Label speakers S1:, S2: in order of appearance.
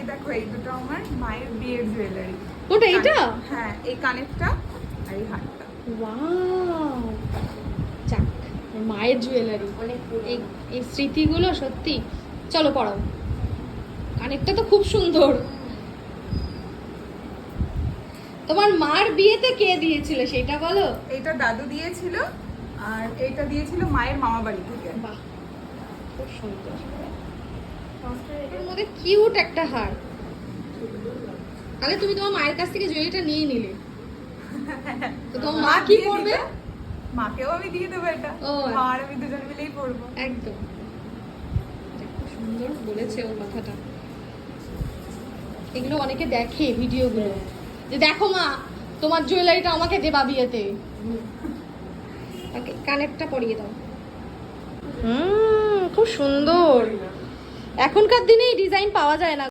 S1: দেখো এই দুটো আমার মায়ের বিয়ের জুয়েলারি।
S2: ওটা এটা?
S1: হ্যাঁ, এই কানেরটা আর এই হারটা।
S2: ওয়াও, যাক, মায়ের জুয়েলারি, এই স্মৃতিগুলো সত্যি। চলো পড়াও। কানেরটা তো খুব সুন্দর। তোমার মার বিয়েতে কে দিয়েছিল সেটা বলো।
S1: এইটা দাদু দিয়েছিল আর এইটা দিয়েছিল মায়ের মামা বাড়ি থেকে।
S2: বাহ, খুব সুন্দর। এর মধ্যে কিউট একটা হার। তাহলে তুমি তোমার মায়ের কাছ থেকে জুয়েলারিটা নিয়ে নিলে, তো তোমার মা কি করবে?
S1: মাকেও আমি দিয়ে দেবো এটা।
S2: ও,
S1: মা আর আমি দুজন মিলেই পরবো।
S2: একদম, খুব সুন্দর বলেছে ওর কথাটা। এগুলো অনেকে দেখে ভিডিওগুলো, যে দেখো মা তোমার জুয়েলারিটা আমাকে দেবা বিয়েতে। ওকে, কানেরটা পরিয়ে দাও। খুব সুন্দর। এখনকার দিনে এই ডিজাইন পাওয়া যায় না।